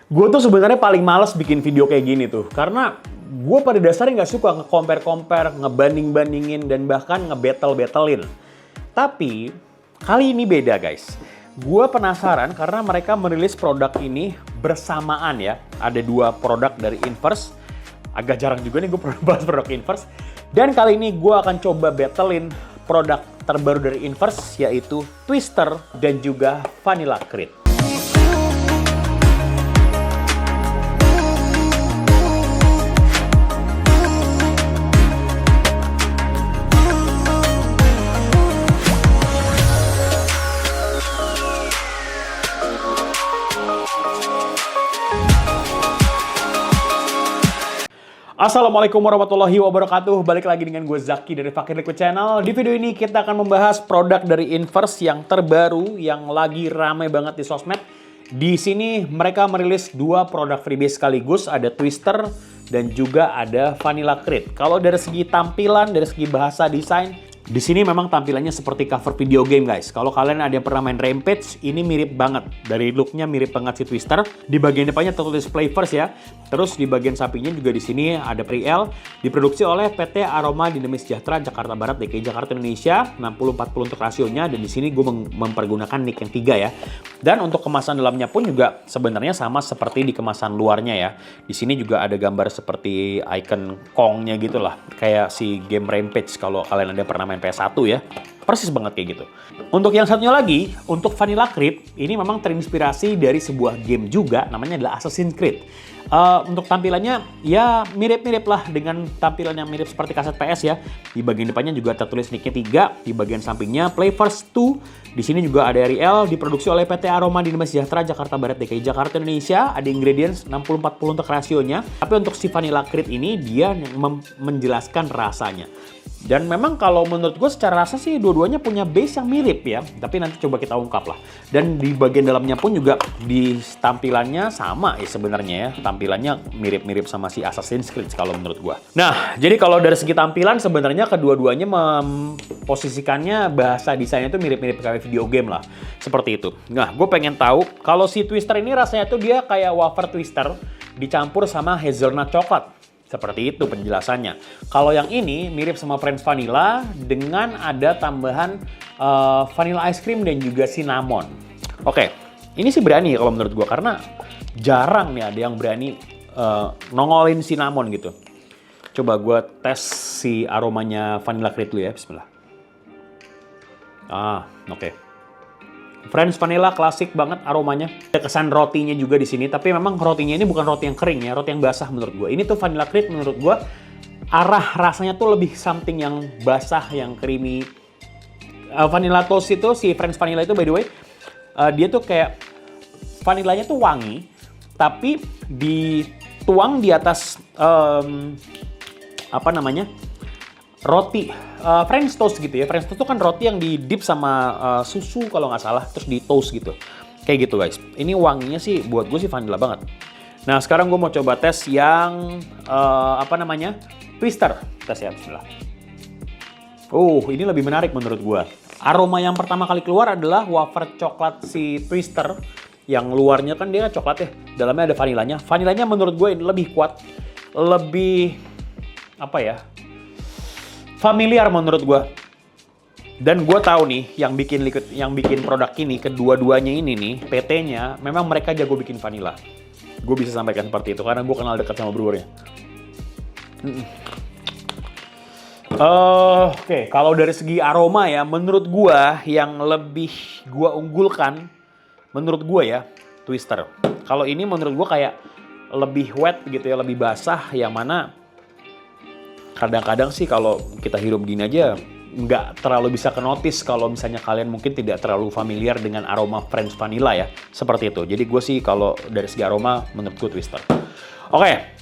Gue tuh sebenarnya paling males bikin video kayak gini tuh, karena gue pada dasarnya nggak suka nge-compare-compare, ngebanding-bandingin, dan bahkan nge-battle-battlein. Tapi, kali ini beda guys. Gue penasaran karena mereka merilis produk ini bersamaan ya. Ada dua produk dari Inverse. Agak jarang juga nih gue bahas produk Inverse. Dan kali ini gue akan coba battlein produk terbaru dari Inverse, yaitu Twister dan juga Vanilla Creed. Assalamualaikum warahmatullahi wabarakatuh. Balik lagi dengan gue Zaki dari Fakir Liquid Channel. Di video ini kita akan membahas produk dari Inverse yang terbaru, yang lagi rame banget di sosmed. Di sini mereka merilis dua produk freebie sekaligus, ada Twister dan juga ada Vanilla Creed. Kalau dari segi tampilan, dari segi bahasa desain, di sini memang tampilannya seperti cover video game guys. Kalau kalian ada yang pernah main Rampage, ini mirip banget. Dari looknya mirip banget si Twister. Di bagian depannya tertulis Play First ya. Terus di bagian sampingnya juga di sini ada pre-L. Diproduksi oleh PT Aroma Dinamis Sejahtera Jakarta Barat DKI Jakarta Indonesia. 60-40 untuk rasionya. Dan di sini gue mempergunakan nick yang 3 ya. Dan untuk kemasan dalamnya pun juga sebenarnya sama seperti di kemasan luarnya ya. Di sini juga ada gambar seperti icon Kongnya gitu lah. Kayak si game Rampage kalau kalian ada pernah main PS1 ya. Persis banget kayak gitu. Untuk yang satunya lagi, untuk Vanilla Creed, ini memang terinspirasi dari sebuah game juga, namanya adalah Assassin's Creed. Untuk tampilannya ya mirip-mirip lah dengan tampilan yang mirip seperti kaset PS ya. Di bagian depannya juga tertulis nicknya 3, di bagian sampingnya Play First 2. Di sini juga ada RL, diproduksi oleh PT Aroma Dinamis Sejahtera Jakarta Barat DKI Jakarta Indonesia. Ada ingredients 60-40 untuk rasionya. Tapi untuk si Vanilla Creed ini dia menjelaskan rasanya. Dan memang kalau menurut gue secara rasa sih dua-duanya punya base yang mirip ya. Tapi nanti coba kita ungkap lah. Dan di bagian dalamnya pun juga di tampilannya sama ya sebenarnya ya. Tampilannya mirip-mirip sama si Assassin's Creed kalau menurut gue. Nah, jadi kalau dari segi tampilan sebenarnya kedua-duanya memposisikannya bahasa desainnya itu mirip-mirip kayak video game lah. Seperti itu. Nah, gue pengen tahu kalau si Twister ini rasanya tuh dia kayak wafer Twister dicampur sama hazelnut coklat. Seperti itu penjelasannya. Kalau yang ini mirip sama French Vanilla dengan ada tambahan vanilla ice cream dan juga cinnamon. Oke, ini sih berani kalau menurut gue karena jarang nih ada yang berani nongolin cinnamon gitu. Coba gue tes si aromanya Vanilla Creed dulu ya, bismillah. Oke. French Vanilla klasik banget aromanya. Ada kesan rotinya juga di sini, tapi memang rotinya ini bukan roti yang kering ya, roti yang basah menurut gue. Ini tuh Vanilla Creed menurut gue arah rasanya tuh lebih something yang basah, yang creamy. Vanilla Toast itu, si French Vanilla itu by the way, dia tuh kayak vanilanya tuh wangi, tapi dituang di atas roti French toast gitu ya. French toast itu kan roti yang di dip sama susu kalau nggak salah, terus di toast gitu. Kayak gitu guys. Ini wanginya sih buat gue sih vanilla banget. Nah sekarang gue mau coba tes yang Twister. Tes ya, bismillah. Ini lebih menarik menurut gue. Aroma yang pertama kali keluar adalah wafer coklat si Twister. Yang luarnya kan dia coklat ya, dalamnya ada vanilanya. Vanilanya menurut gue lebih kuat, lebih familiar menurut gue. Dan gue tahu nih yang bikin produk ini, kedua-duanya ini nih, PT-nya memang mereka jago bikin vanilla. Gue bisa sampaikan seperti itu karena gue kenal dekat sama brewernya. Oke, kalau dari segi aroma ya, menurut gue yang lebih gue unggulkan, menurut gue ya, Twister. Kalau ini menurut gue kayak lebih wet gitu ya, lebih basah, yang mana kadang-kadang sih kalau kita hirup gini aja nggak terlalu bisa ke-notice kalau misalnya kalian mungkin tidak terlalu familiar dengan aroma French Vanilla ya. Seperti itu. Jadi gue sih kalau dari segi aroma menurut gue Twister. Oke,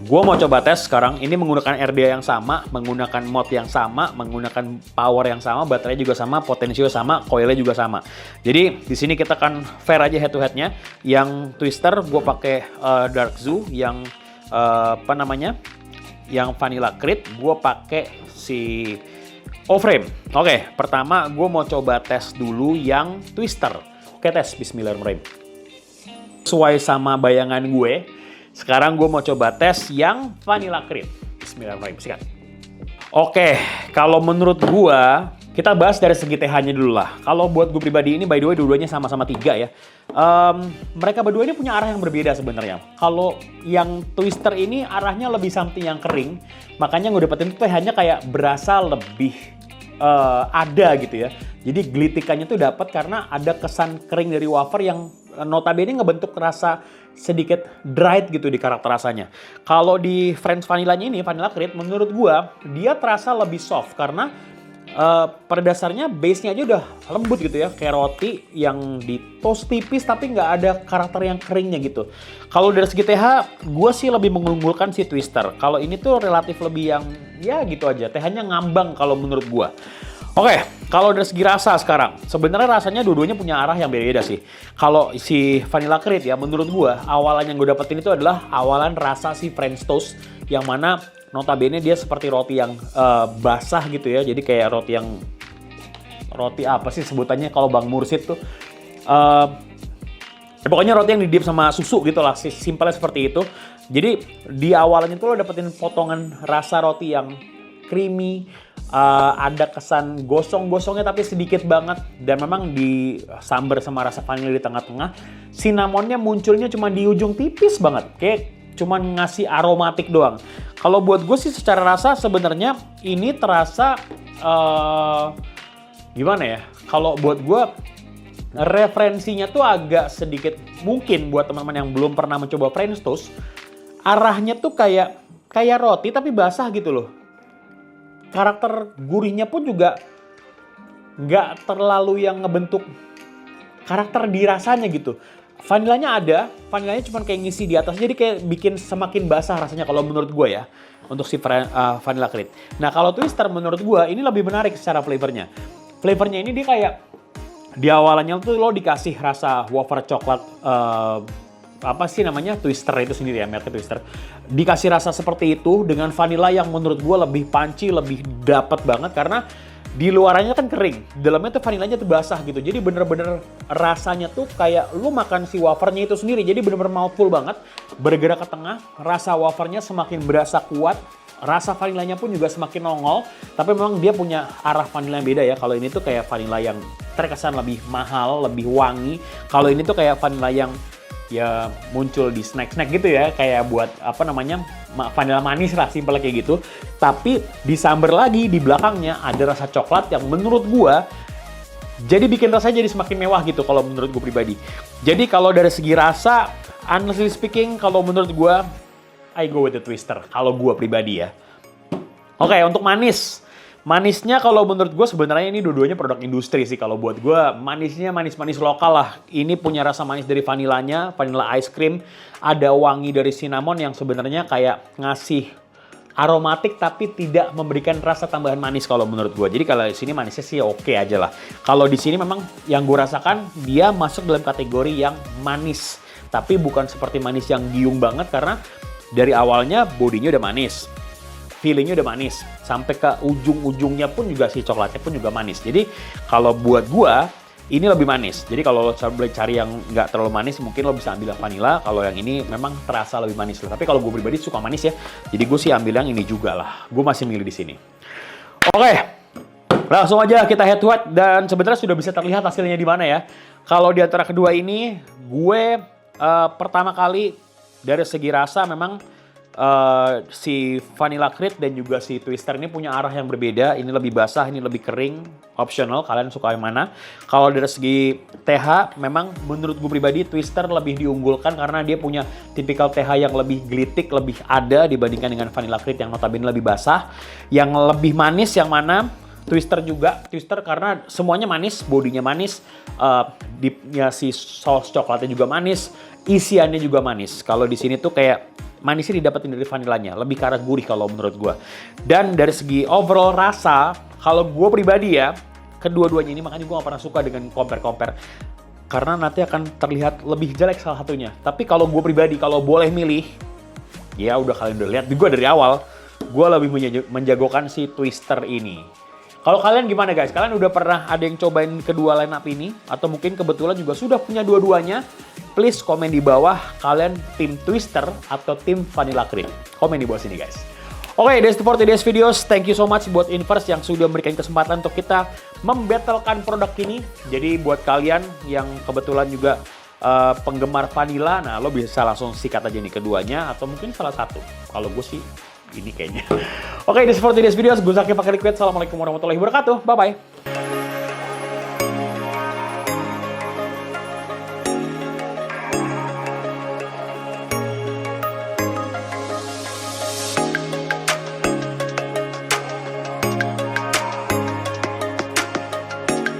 gue mau coba tes sekarang. Ini menggunakan RDA yang sama, menggunakan mod yang sama, menggunakan power yang sama, baterainya juga sama, potensio sama, coilnya juga sama. Jadi di sini kita akan fair aja head to headnya. Yang Twister gue pakai Dark Zoo, yang yang Vanilla Creed gue pakai si O-Frame. Oke, pertama gue mau coba tes dulu yang Twister. Oke, tes, bismillahirrahmanirrahim. sesuai sama bayangan gue. Sekarang gue mau coba tes yang vanilla cream. Bismillahirrahmanirrahim. Sikat. Oke, kalau menurut gue, kita bahas dari segi TH-nya dulu lah. Kalau buat gue pribadi ini, by the way, dua-duanya sama-sama 3 ya. Mereka berdua ini punya arah yang berbeda sebenarnya. Kalau yang twister ini arahnya lebih something yang kering, makanya gue dapetin TH-nya kayak berasa lebih ada gitu ya. Jadi glitikannya tuh dapat karena ada kesan kering dari wafer yang notabene ngebentuk rasa sedikit dried gitu di karakter rasanya. Kalau di French vanillanya ini, Vanilla Creed, menurut gua dia terasa lebih soft karena pada dasarnya base-nya aja udah lembut gitu ya, kayak roti yang di toast tipis tapi nggak ada karakter yang keringnya gitu. Kalau dari segi TH, gue sih lebih mengunggulkan si Twister. Kalau ini tuh relatif lebih yang ya gitu aja, TH-nya ngambang kalau menurut gue. Oke, kalau dari segi rasa sekarang, sebenarnya rasanya dua-duanya punya arah yang beda-beda sih. Kalau si Vanilla Creed ya, menurut gue awalan yang gue dapetin itu adalah awalan rasa si French toast yang mana notabene dia seperti roti yang basah gitu ya. Jadi kayak roti apa sih sebutannya kalau Bang Mursid tuh? Pokoknya roti yang didip sama susu gitu lah, simpelnya seperti itu. Jadi di awalannya tuh lo dapetin potongan rasa roti yang creamy, ada kesan gosong-gosongnya tapi sedikit banget, dan memang disambar sama rasa vanilla di tengah-tengah. Cinnamonnya munculnya cuma di ujung tipis banget, kayak cuman ngasih aromatik doang. Kalau buat gue sih secara rasa sebenarnya ini terasa gimana ya? Kalau buat gue referensinya tuh agak sedikit, mungkin buat teman-teman yang belum pernah mencoba French toast, arahnya tuh kayak roti tapi basah gitu loh. Karakter gurihnya pun juga nggak terlalu yang ngebentuk karakter di rasanya gitu. Vanilanya ada, vanilanya cuma kayak ngisi di atas, jadi kayak bikin semakin basah rasanya kalau menurut gue ya, untuk si Vanilla Creed. Nah kalau Twister menurut gue ini lebih menarik secara flavornya. Flavornya ini dia kayak, di awalannya tuh lo dikasih rasa wafer coklat, apa sih namanya, Twister itu sendiri ya, merek Twister. Dikasih rasa seperti itu dengan vanilla yang menurut gue lebih punchy, lebih dapat banget karena di luarannya kan kering, dalamnya tuh vanilanya tuh basah gitu. Jadi bener-bener rasanya tuh kayak lu makan si wafernya itu sendiri. Jadi bener-bener mouthful banget, bergerak ke tengah, rasa wafernya semakin berasa kuat, rasa vanilanya pun juga semakin nongol. Tapi memang dia punya arah vanila yang beda ya. Kalau ini tuh kayak vanila yang terkesan lebih mahal, lebih wangi. Kalau ini tuh kayak vanila yang ya muncul di snack-snack gitu ya, kayak buat apa namanya, vanila manis lah, simpelnya kayak gitu. Tapi disambar lagi di belakangnya ada rasa coklat yang menurut gua jadi bikin rasanya jadi semakin mewah gitu kalau menurut gua pribadi. Jadi kalau dari segi rasa, honestly speaking, kalau menurut gua I go with the Twister kalau gua pribadi ya. Oke, untuk manisnya kalau menurut gue sebenarnya ini dua-duanya produk industri sih. Kalau buat gue manisnya manis-manis lokal lah. Ini punya rasa manis dari vanilanya, vanilla ice cream. Ada wangi dari cinnamon yang sebenarnya kayak ngasih aromatik tapi tidak memberikan rasa tambahan manis kalau menurut gue. Jadi kalau di sini manisnya sih oke aja lah. Kalau di sini memang yang gue rasakan dia masuk dalam kategori yang manis. Tapi bukan seperti manis yang giung banget karena dari awalnya bodinya udah manis. Feelingnya udah manis, sampai ke ujung-ujungnya pun juga si coklatnya pun juga manis. Jadi kalau buat gua ini lebih manis. Jadi kalau lo boleh cari yang nggak terlalu manis, mungkin lo bisa ambil yang vanilla. Kalau yang ini memang terasa lebih manis. Tapi kalau gue pribadi suka manis ya, jadi gue sih ambil yang ini juga lah. Gue masih milih di sini. Oke, langsung aja kita head to head dan sebenarnya sudah bisa terlihat hasilnya di mana ya. Kalau di antara kedua ini, gue pertama kali dari segi rasa memang si Vanilla Creed dan juga si Twister ini punya arah yang berbeda. Ini lebih basah, ini lebih kering. Optional, kalian suka yang mana. Kalau dari segi TH, memang menurut gue pribadi Twister lebih diunggulkan karena dia punya tipikal TH yang lebih glitik, lebih ada dibandingkan dengan Vanilla Creed yang notabene lebih basah. Yang lebih manis yang mana? Twister juga, Twister karena semuanya manis, bodinya manis, dipnya si saus coklatnya juga manis, isiannya juga manis. Kalau di sini tuh kayak manisnya didapetin dari vanilanya, lebih ke arah gurih kalau menurut gue. Dan dari segi overall rasa, kalau gue pribadi ya, kedua-duanya ini makanya gue gak pernah suka dengan compare-compare. Karena nanti akan terlihat lebih jelek salah satunya. Tapi kalau gue pribadi, kalau boleh milih, ya udah kalian udah lihat gue dari awal, gue lebih menjagokan si Twister ini. Kalau kalian gimana guys? Kalian udah pernah ada yang cobain kedua line up ini? Atau mungkin kebetulan juga sudah punya dua-duanya? please komen di bawah kalian tim Twister atau tim Vanilla Cream. Komen di bawah sini guys. Oke, that's it for today's videos. Thank you so much buat Inverse yang sudah memberikan kesempatan untuk kita membattlekan produk ini. Jadi buat kalian yang kebetulan juga penggemar vanilla, nah lo bisa langsung sikat aja nih keduanya atau mungkin salah satu. Kalau gue sih ini kayaknya. Oke, that's it for today's videos. Gue Zaki pakai liquid. Assalamualaikum warahmatullahi wabarakatuh. Bye-bye.